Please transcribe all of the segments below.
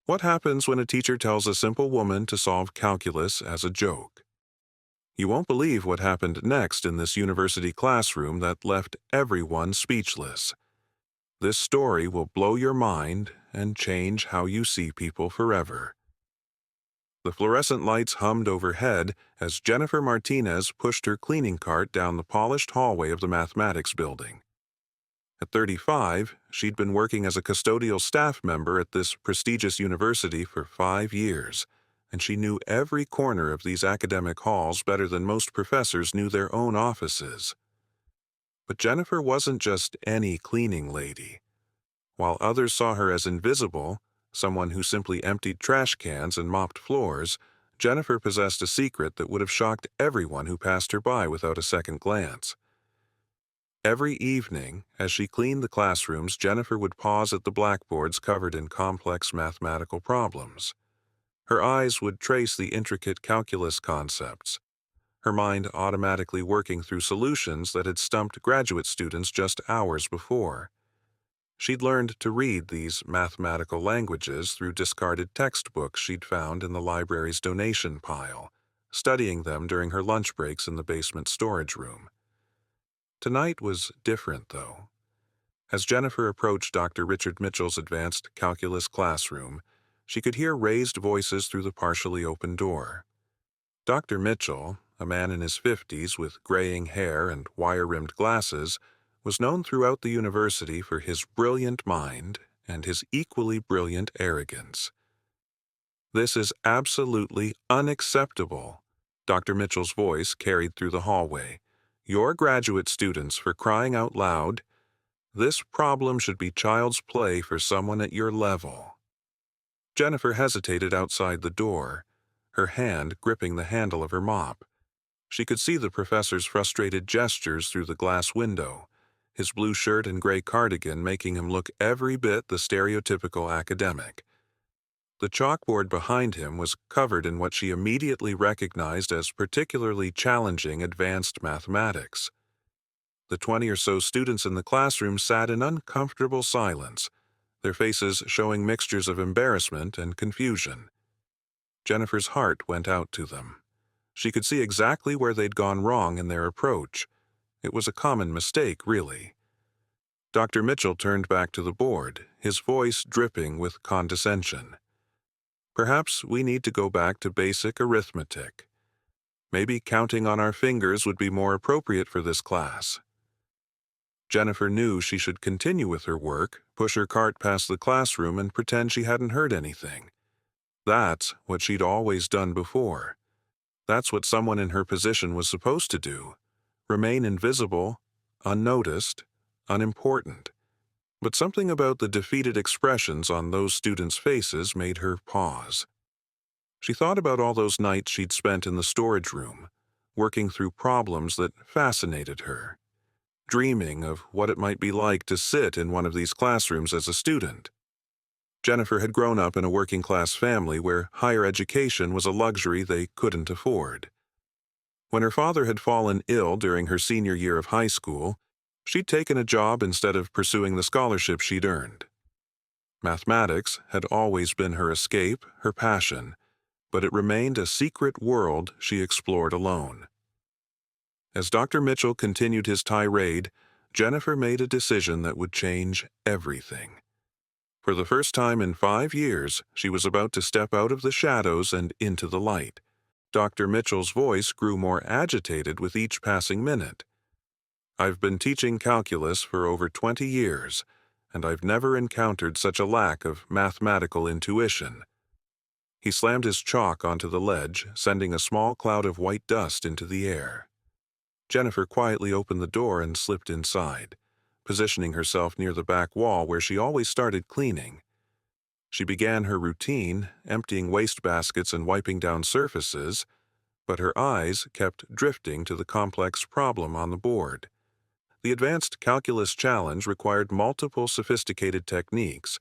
What happens when a teacher tells a simple woman to solve calculus as a joke? You won't believe what happened next in this university classroom that left everyone speechless. This story will blow your mind and change how you see people forever. The fluorescent lights hummed overhead as Jennifer Martinez pushed her cleaning cart down the polished hallway of the mathematics building. At 35, she'd been working as a custodial staff member at this prestigious university for 5 years, and she knew every corner of these academic halls better than most professors knew their own offices. But Jennifer wasn't just any cleaning lady. While others saw her as invisible, someone who simply emptied trash cans and mopped floors, Jennifer possessed a secret that would have shocked everyone who passed her by without a second glance. Every evening, as she cleaned the classrooms, Jennifer would pause at the blackboards covered in complex mathematical problems. Her eyes would trace the intricate calculus concepts, her mind automatically working through solutions that had stumped graduate students just hours before. She'd learned to read these mathematical languages through discarded textbooks she'd found in the library's donation pile, studying them during her lunch breaks in the basement storage room. Tonight was different, though. As Jennifer approached Dr. Richard Mitchell's advanced calculus classroom, she could hear raised voices through the partially open door. Dr. Mitchell, a man in his 50s with graying hair and wire-rimmed glasses, was known throughout the university for his brilliant mind and his equally brilliant arrogance. "This is absolutely unacceptable," Dr. Mitchell's voice carried through the hallway. "You're graduate students, for crying out loud. This problem should be child's play for someone at your level." Jennifer hesitated outside the door, her hand gripping the handle of her mop. She could see the professor's frustrated gestures through the glass window, his blue shirt and gray cardigan making him look every bit the stereotypical academic. The chalkboard behind him was covered in what she immediately recognized as particularly challenging advanced mathematics. The 20 or so students in the classroom sat in uncomfortable silence, their faces showing mixtures of embarrassment and confusion. Jennifer's heart went out to them. She could see exactly where they'd gone wrong in their approach. It was a common mistake, really. Dr. Mitchell turned back to the board, his voice dripping with condescension. "Perhaps we need to go back to basic arithmetic. Maybe counting on our fingers would be more appropriate for this class." Jennifer knew she should continue with her work, push her cart past the classroom, and pretend she hadn't heard anything. That's what she'd always done before. That's what someone in her position was supposed to do: remain invisible, unnoticed, unimportant. But something about the defeated expressions on those students' faces made her pause. She thought about all those nights she'd spent in the storage room, working through problems that fascinated her, dreaming of what it might be like to sit in one of these classrooms as a student. Jennifer had grown up in a working-class family where higher education was a luxury they couldn't afford. When her father had fallen ill during her senior year of high school, she'd taken a job instead of pursuing the scholarship she'd earned. Mathematics had always been her escape, her passion, but it remained a secret world she explored alone. As Dr. Mitchell continued his tirade, Jennifer made a decision that would change everything. For the first time in 5 years, she was about to step out of the shadows and into the light. Dr. Mitchell's voice grew more agitated with each passing minute. "I've been teaching calculus for over 20 years, and I've never encountered such a lack of mathematical intuition." He slammed his chalk onto the ledge, sending a small cloud of white dust into the air. Jennifer quietly opened the door and slipped inside, positioning herself near the back wall where she always started cleaning. She began her routine, emptying wastebaskets and wiping down surfaces, but her eyes kept drifting to the complex problem on the board. The advanced calculus challenge required multiple sophisticated techniques,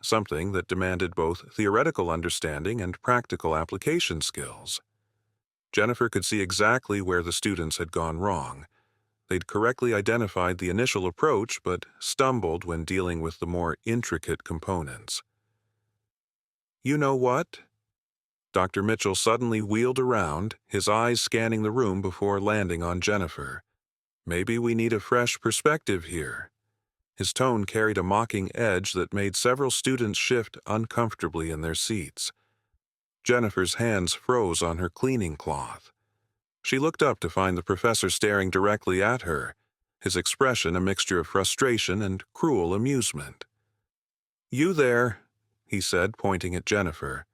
something that demanded both theoretical understanding and practical application skills. Jennifer could see exactly where the students had gone wrong. They'd correctly identified the initial approach, but stumbled when dealing with the more intricate components. You know what? Dr. Mitchell suddenly wheeled around, his eyes scanning the room before landing on Jennifer. Maybe we need a fresh perspective here. His tone carried a mocking edge that made several students shift uncomfortably in their seats. Jennifer's hands froze on her cleaning cloth. She looked up to find the professor staring directly at her, his expression a mixture of frustration and cruel amusement. "You there," he said, pointing at Jennifer.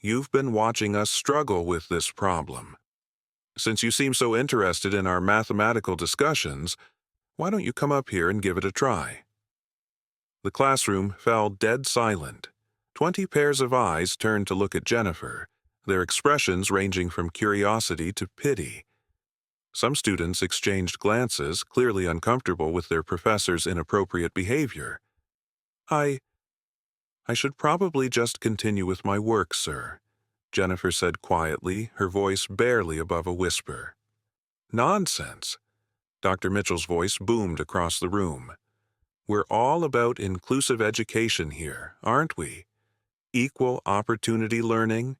"You've been watching us struggle with this problem. Since you seem so interested in our mathematical discussions, why don't you come up here and give it a try?" The classroom fell dead silent. 20 pairs of eyes turned to look at Jennifer, their expressions ranging from curiosity to pity. Some students exchanged glances, clearly uncomfortable with their professor's inappropriate behavior. I should probably just continue with my work, sir," Jennifer said quietly, her voice barely above a whisper. "Nonsense!" Dr. Mitchell's voice boomed across the room. "We're all about inclusive education here, aren't we? Equal opportunity learning?"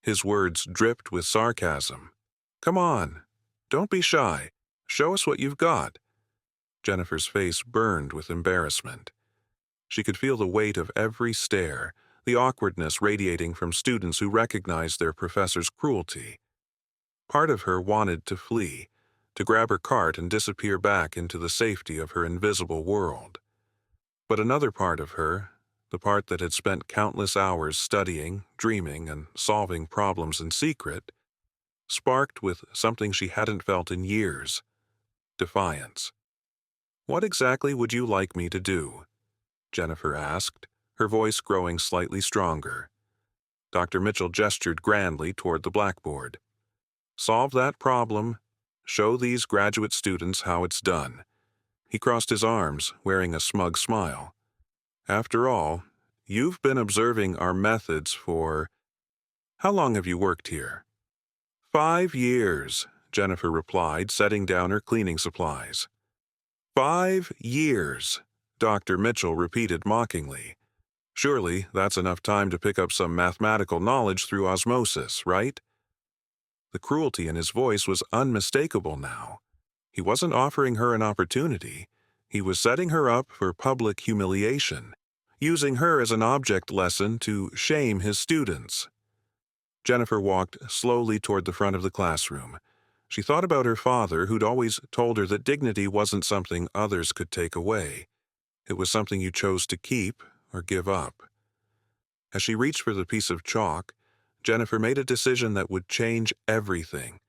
His words dripped with sarcasm. "Come on. Don't be shy. Show us what you've got." Jennifer's face burned with embarrassment. She could feel the weight of every stare, the awkwardness radiating from students who recognized their professor's cruelty. Part of her wanted to flee, to grab her cart and disappear back into the safety of her invisible world. But another part of her, the part that had spent countless hours studying, dreaming, and solving problems in secret, sparked with something she hadn't felt in years: defiance. "What exactly would you like me to do?" Jennifer asked, her voice growing slightly stronger. Dr. Mitchell gestured grandly toward the blackboard. "Solve that problem. Show these graduate students how it's done." He crossed his arms, wearing a smug smile. "After all, you've been observing our methods for— how long have you worked here?" "5 years," Jennifer replied, setting down her cleaning supplies. 5 years, Dr. Mitchell repeated mockingly. "Surely that's enough time to pick up some mathematical knowledge through osmosis, right?" The cruelty in his voice was unmistakable now. He wasn't offering her an opportunity. He was setting her up for public humiliation, using her as an object lesson to shame his students. Jennifer walked slowly toward the front of the classroom. She thought about her father, who'd always told her that dignity wasn't something others could take away. It was something you chose to keep or give up. As she reached for the piece of chalk, Jennifer made a decision that would change everything.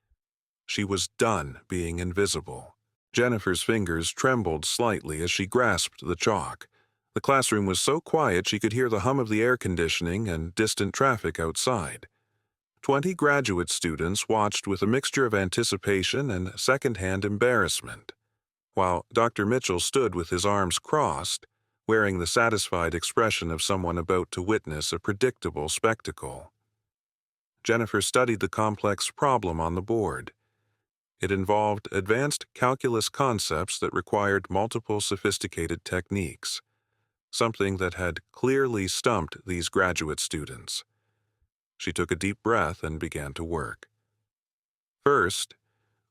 She was done being invisible. Jennifer's fingers trembled slightly as she grasped the chalk. The classroom was so quiet she could hear the hum of the air conditioning and distant traffic outside. 20 graduate students watched with a mixture of anticipation and second-hand embarrassment, while Dr. Mitchell stood with his arms crossed, wearing the satisfied expression of someone about to witness a predictable spectacle. Jennifer studied the complex problem on the board. It involved advanced calculus concepts that required multiple sophisticated techniques, something that had clearly stumped these graduate students. She took a deep breath and began to work. "First,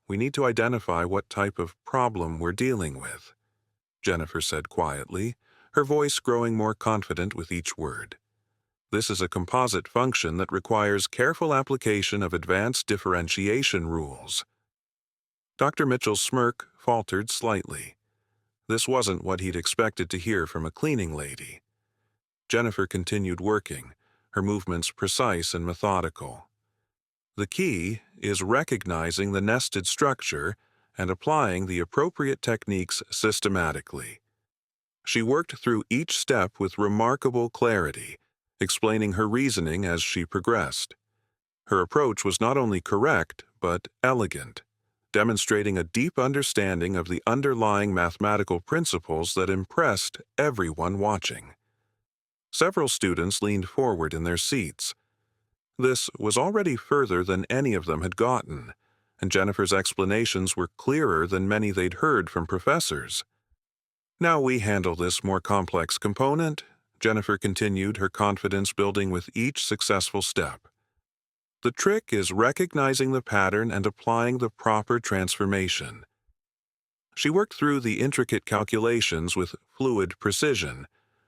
we need to identify what type of problem we're dealing with," Jennifer said quietly, her voice growing more confident with each word. "This is a composite function that requires careful application of advanced differentiation rules." Dr. Mitchell's smirk faltered slightly. This wasn't what he'd expected to hear from a cleaning lady. Jennifer continued working, her movements precise and methodical. "The key is recognizing the nested structure and applying the appropriate techniques systematically." She worked through each step with remarkable clarity, explaining her reasoning as she progressed. Her approach was not only correct, but elegant, demonstrating a deep understanding of the underlying mathematical principles that impressed everyone watching. Several students leaned forward in their seats. This was already further than any of them had gotten, and Jennifer's explanations were clearer than many they'd heard from professors. "Now we handle this more complex component," Jennifer continued, her confidence building with each successful step. The trick is recognizing the pattern and applying the proper transformation. She worked through the intricate calculations with fluid precision,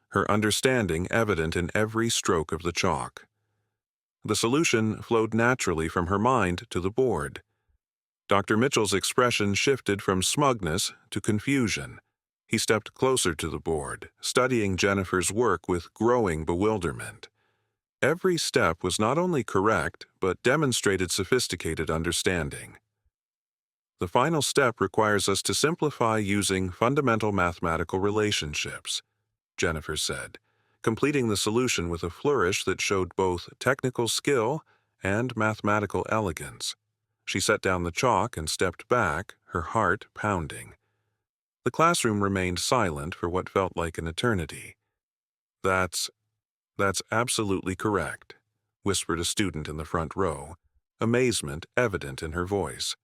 her understanding evident in every stroke of the chalk. The solution flowed naturally from her mind to the board. Dr. Mitchell's expression shifted from smugness to confusion. He stepped closer to the board, studying Jennifer's work with growing bewilderment. Every step was not only correct, but demonstrated sophisticated understanding. The final step requires us to simplify using fundamental mathematical relationships, Jennifer said, completing the solution with a flourish that showed both technical skill and mathematical elegance. She set down the chalk and stepped back, her heart pounding. The classroom remained silent for what felt like an eternity. That's absolutely correct," whispered a student in the front row, amazement evident in her voice.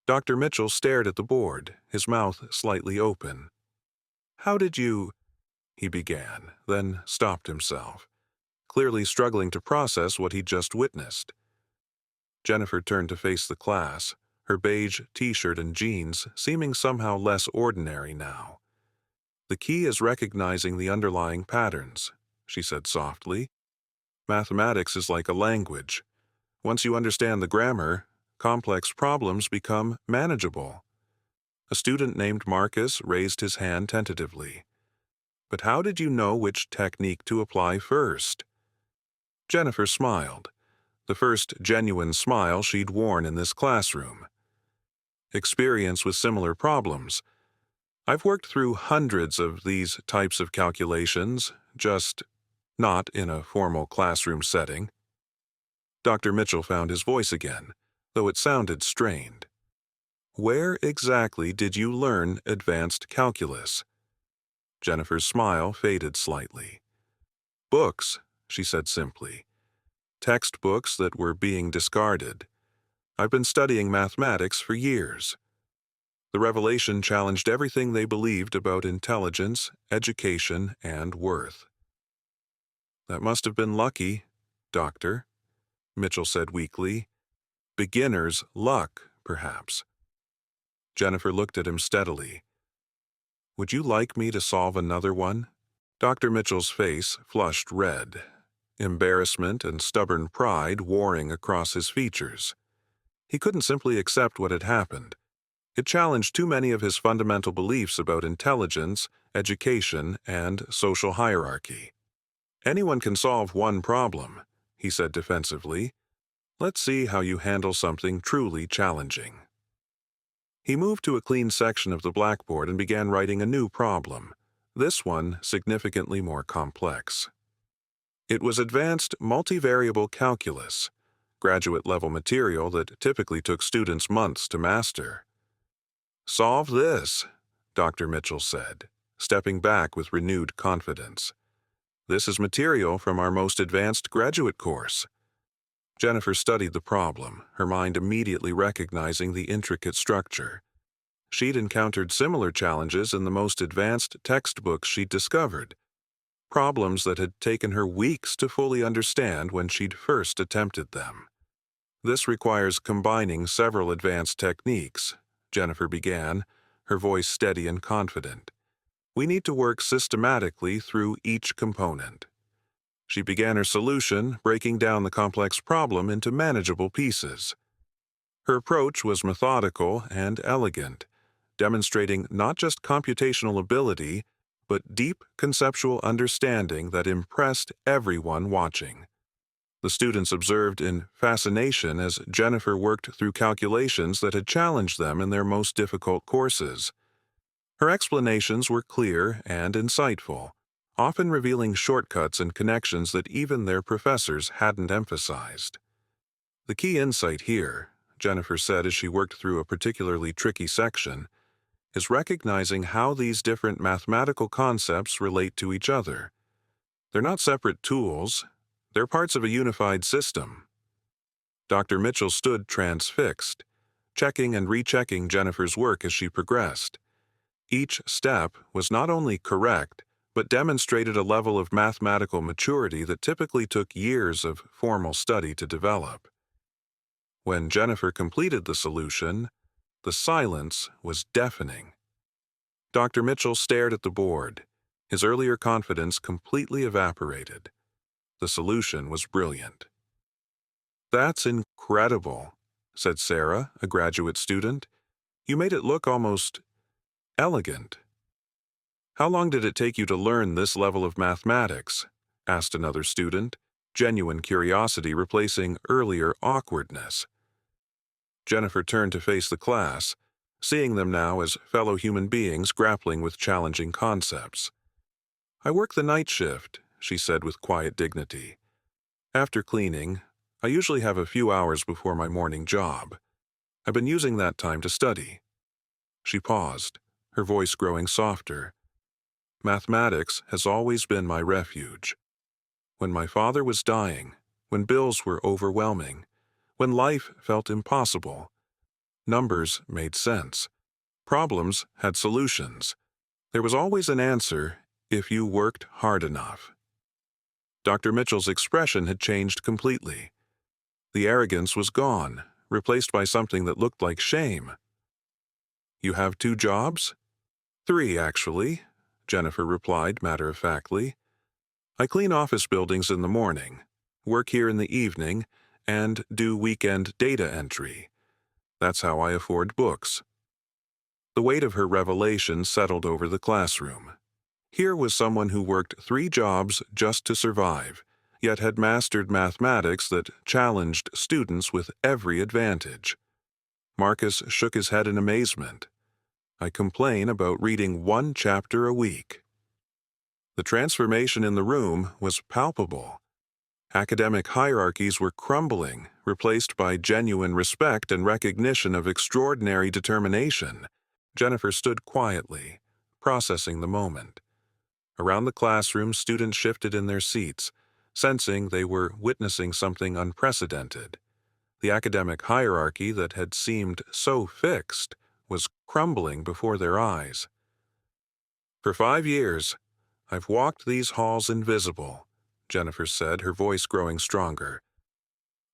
Dr. Mitchell stared at the board, his mouth slightly open. "How did you—" he began, then stopped himself, clearly struggling to process what he'd just witnessed. Jennifer turned to face the class, her beige t-shirt and jeans seeming somehow less ordinary now. "The key is recognizing the underlying patterns," she said softly. "Mathematics is like a language. Once you understand the grammar, complex problems become manageable." A student named Marcus raised his hand tentatively. "But how did you know which technique to apply first?" Jennifer smiled, the first genuine smile she'd worn in this classroom. "Experience with similar problems. I've worked through hundreds of these types of calculations, just not in a formal classroom setting." Dr. Mitchell found his voice again, though it sounded strained. "Where exactly did you learn advanced calculus?" Jennifer's smile faded slightly. "Books," she said simply. "Textbooks that were being discarded. I've been studying mathematics for years." The revelation challenged everything they believed about intelligence, education, and worth. "That must have been lucky, Doctor," Mitchell said weakly. "Beginner's luck, perhaps." Jennifer looked at him steadily. "Would you like me to solve another one?" Dr. Mitchell's face flushed red, embarrassment and stubborn pride warring across his features. He couldn't simply accept what had happened. It challenged too many of his fundamental beliefs about intelligence, education, and social hierarchy. "Anyone can solve one problem," he said defensively. "Let's see how you handle something truly challenging." He moved to a clean section of the blackboard and began writing a new problem, this one significantly more complex. It was advanced multivariable calculus, graduate-level material that typically took students months to master. "Solve this," Dr. Mitchell said, stepping back with renewed confidence. "This is material from our most advanced graduate course." Jennifer studied the problem, her mind immediately recognizing the intricate structure. She'd encountered similar challenges in the most advanced textbooks she'd discovered, problems that had taken her weeks to fully understand when she'd first attempted them. "This requires combining several advanced techniques," Jennifer began, her voice steady and confident. "We need to work systematically through each component." She began her solution, breaking down the complex problem into manageable pieces. Her approach was methodical and elegant, demonstrating not just computational ability, but deep conceptual understanding that impressed everyone watching. The students observed in fascination as Jennifer worked through calculations that had challenged them in their most difficult courses. Her explanations were clear and insightful, often revealing shortcuts and connections that even their professors hadn't emphasized. "The key insight here," Jennifer said as she worked through a particularly tricky section, "is recognizing how these different mathematical concepts relate to each other. They're not separate tools. They're parts of a unified system." Dr. Mitchell stood transfixed, checking and rechecking Jennifer's work as she progressed. Each step was not only correct, but demonstrated a level of mathematical maturity that typically took years of formal study to develop. When Jennifer completed the solution, the silence was deafening. Dr. Mitchell stared at the board. His earlier confidence completely evaporated. The solution was brilliant. "That's incredible," said Sarah, a graduate student. "You made it look almost elegant." "How long did it take you to learn this level of mathematics?" asked another student, genuine curiosity replacing earlier awkwardness. Jennifer turned to face the class, seeing them now as fellow human beings grappling with challenging concepts. "I work the night shift," she said with quiet dignity. "After cleaning, I usually have a few hours before my morning job. I've been using that time to study." She paused, her voice growing softer. "Mathematics has always been my refuge. When my father was dying, when bills were overwhelming, when life felt impossible, numbers made sense. Problems had solutions. There was always an answer if you worked hard enough." Dr. Mitchell's expression had changed completely. The arrogance was gone, replaced by something that looked like shame. "You have 2 jobs?" "3, actually," Jennifer replied matter-of-factly. "I clean office buildings in the morning, work here in the evening, and do weekend data entry. That's how I afford books." The weight of her revelation settled over the classroom. Here was someone who worked 3 jobs just to survive, yet had mastered mathematics that challenged students with every advantage. Marcus shook his head in amazement. "I complain about reading 1 chapter a week." The transformation in the room was palpable. Academic hierarchies were crumbling, replaced by genuine respect and recognition of extraordinary determination. Jennifer stood quietly, processing the moment. Around the classroom, students shifted in their seats, sensing they were witnessing something unprecedented. The academic hierarchy that had seemed so fixed was crumbling before their eyes. "For 5 years, I've walked these halls invisible," Jennifer said, her voice growing stronger.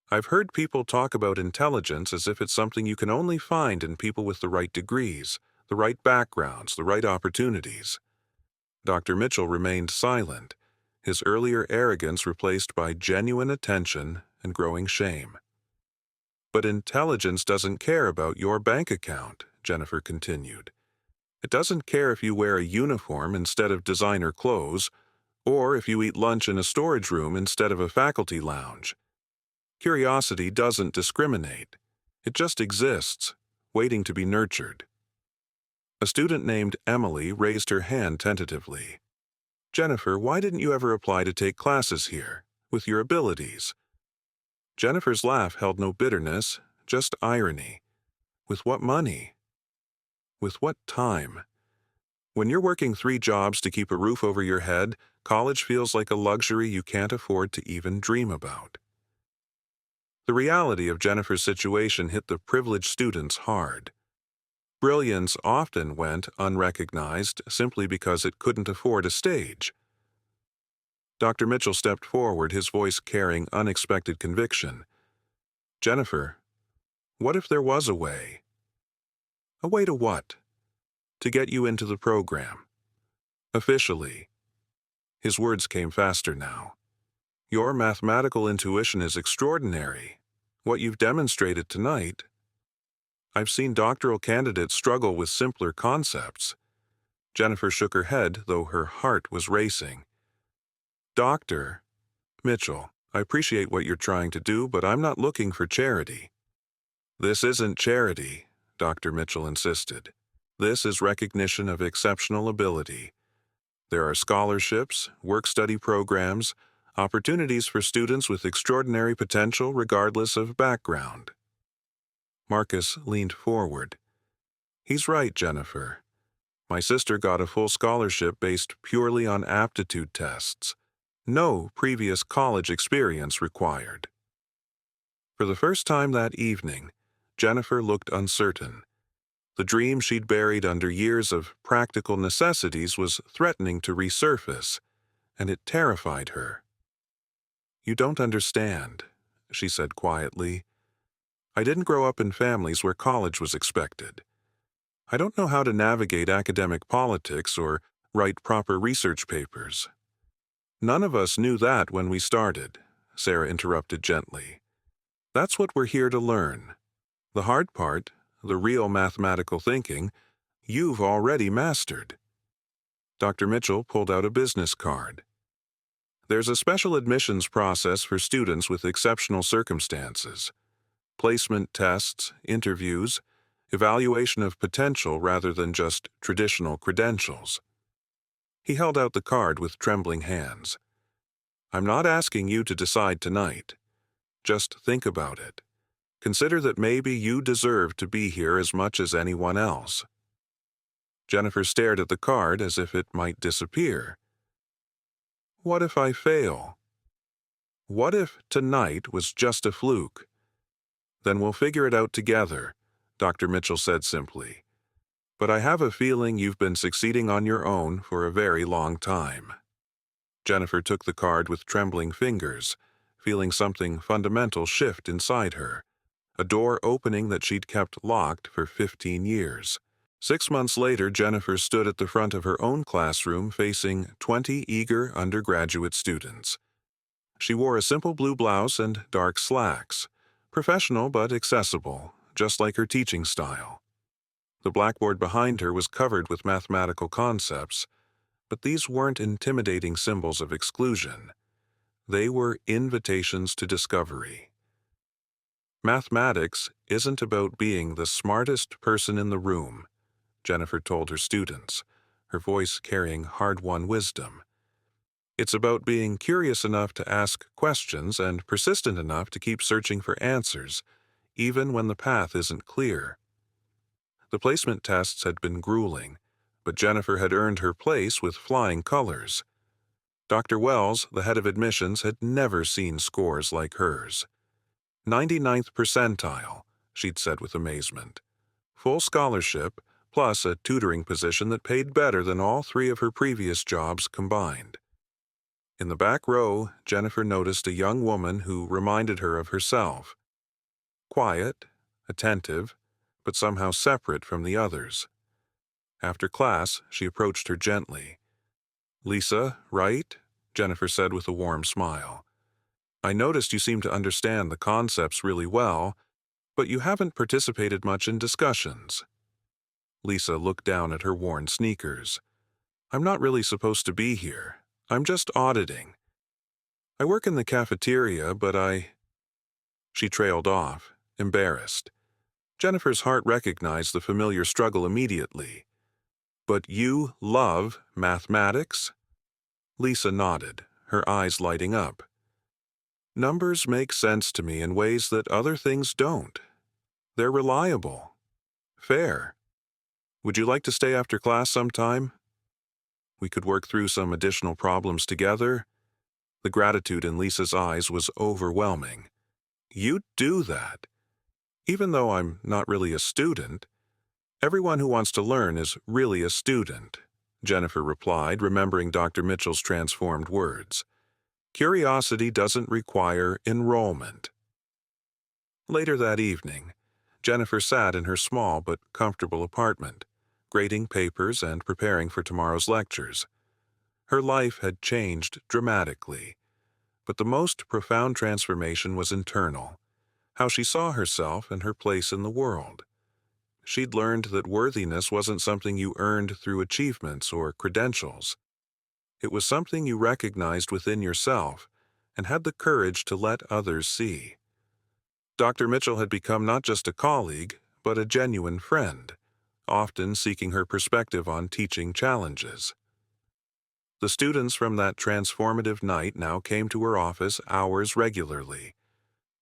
"I've heard people talk about intelligence as if it's something you can only find in people with the right degrees, the right backgrounds, the right opportunities." Dr. Mitchell remained silent, his earlier arrogance replaced by genuine attention and growing shame. "But intelligence doesn't care about your bank account," Jennifer continued. "It doesn't care if you wear a uniform instead of designer clothes, or if you eat lunch in a storage room instead of a faculty lounge. Curiosity doesn't discriminate. It just exists, waiting to be nurtured." A student named Emily raised her hand tentatively. "Jennifer, why didn't you ever apply to take classes here, with your abilities?" Jennifer's laugh held no bitterness, just irony. "With what money? With what time? When you're working 3 jobs to keep a roof over your head, college feels like a luxury you can't afford to even dream about." The reality of Jennifer's situation hit the privileged students hard. Brilliance often went unrecognized simply because it couldn't afford a stage. Dr. Mitchell stepped forward, his voice carrying unexpected conviction. "Jennifer, what if there was a way?" "A way to what?" "To get you into the program. Officially." His words came faster now. "Your mathematical intuition is extraordinary. What you've demonstrated tonight. I've seen doctoral candidates struggle with simpler concepts." Jennifer shook her head, though her heart was racing. "Dr. Mitchell, I appreciate what you're trying to do, but I'm not looking for charity." "This isn't charity," Dr. Mitchell insisted. "This is recognition of exceptional ability. There are scholarships, work-study programs, opportunities for students with extraordinary potential regardless of background." Marcus leaned forward. "He's right, Jennifer. My sister got a full scholarship based purely on aptitude tests. No previous college experience required." For the first time that evening, Jennifer looked uncertain. The dream she'd buried under years of practical necessities was threatening to resurface, and it terrified her. "You don't understand," she said quietly. "I didn't grow up in families where college was expected. I don't know how to navigate academic politics or write proper research papers." "None of us knew that when we started," Sarah interrupted gently. "That's what we're here to learn. The hard part, the real mathematical thinking, you've already mastered." Dr. Mitchell pulled out a business card. "There's a special admissions process for students with exceptional circumstances. Placement tests, interviews, evaluation of potential rather than just traditional credentials." He held out the card with trembling hands. "I'm not asking you to decide tonight. Just think about it. Consider that maybe you deserve to be here as much as anyone else." Jennifer stared at the card as if it might disappear. "What if I fail? What if tonight was just a fluke?" "Then we'll figure it out together," Dr. Mitchell said simply. "But I have a feeling you've been succeeding on your own for a very long time." Jennifer took the card with trembling fingers, feeling something fundamental shift inside her, a door opening that she'd kept locked for 15 years. 6 months later, Jennifer stood at the front of her own classroom facing 20 eager undergraduate students. She wore a simple blue blouse and dark slacks, professional but accessible, just like her teaching style. The blackboard behind her was covered with mathematical concepts, but these weren't intimidating symbols of exclusion. They were invitations to discovery. "Mathematics isn't about being the smartest person in the room," Jennifer told her students, her voice carrying hard-won wisdom. "It's about being curious enough to ask questions and persistent enough to keep searching for answers, even when the path isn't clear." The placement tests had been grueling, but Jennifer had earned her place with flying colors. Dr. Wells, the head of admissions, had never seen scores like hers. 99th percentile, she'd said with amazement. Full scholarship, plus a tutoring position that paid better than all 3 of her previous jobs combined. In the back row, Jennifer noticed a young woman who reminded her of herself. Quiet, attentive, but somehow separate from the others. After class, she approached her gently. "Lisa, right?" Jennifer said with a warm smile. "I noticed you seem to understand the concepts really well, but you haven't participated much in discussions." Lisa looked down at her worn sneakers. "I'm not really supposed to be here. I'm just auditing. I work in the cafeteria, but She trailed off, embarrassed. Jennifer's heart recognized the familiar struggle immediately. "But you love mathematics?" Lisa nodded, her eyes lighting up. "Numbers make sense to me in ways that other things don't. They're reliable. Fair. Would you like to stay after class sometime? We could work through some additional problems together." The gratitude in Lisa's eyes was overwhelming. "You'd do that. Even though I'm not really a student, everyone who wants to learn is really a student," Jennifer replied, remembering Dr. Mitchell's transformed words. "Curiosity doesn't require enrollment." Later that evening, Jennifer sat in her small but comfortable apartment, grading papers and preparing for tomorrow's lectures. Her life had changed dramatically, but the most profound transformation was internal, how she saw herself and her place in the world. She'd learned that worthiness wasn't something you earned through achievements or credentials. It was something you recognized within yourself and had the courage to let others see. Dr. Mitchell had become not just a colleague, but a genuine friend, often seeking her perspective on teaching challenges. The students from that transformative night now came to her office hours regularly,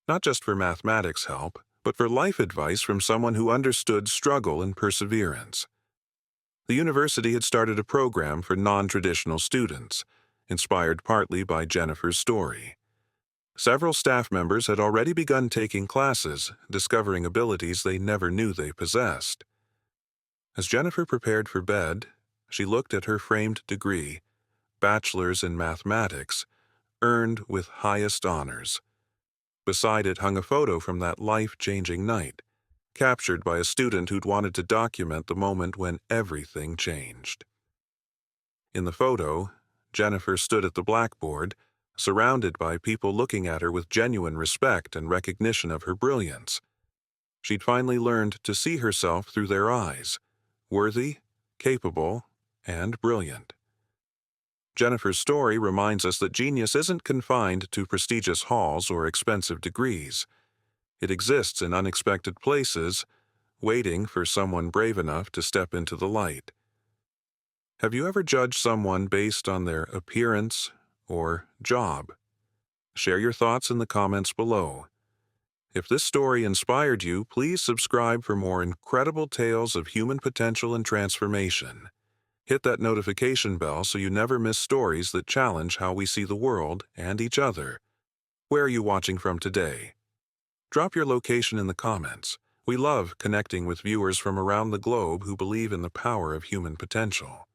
not just for mathematics help, but for life advice from someone who understood struggle and perseverance. The university had started a program for non-traditional students, inspired partly by Jennifer's story. Several staff members had already begun taking classes, discovering abilities they never knew they possessed. As Jennifer prepared for bed, she looked at her framed degree, bachelor's in mathematics, earned with highest honors. Beside it hung a photo from that life-changing night, captured by a student who'd wanted to document the moment when everything changed. In the photo, Jennifer stood at the blackboard, surrounded by people looking at her with genuine respect and recognition of her brilliance. She'd finally learned to see herself through their eyes, worthy, capable, and brilliant. Jennifer's story reminds us that genius isn't confined to prestigious halls or expensive degrees. It exists in unexpected places, waiting for someone brave enough to step into the light. Have you ever judged someone based on their appearance or job? Share your thoughts in the comments below. If this story inspired you, please subscribe for more incredible tales of human potential and transformation. Hit that notification bell so you never miss stories that challenge how we see the world and each other. Where are you watching from today? Drop your location in the comments. We love connecting with viewers from around the globe who believe in the power of human potential.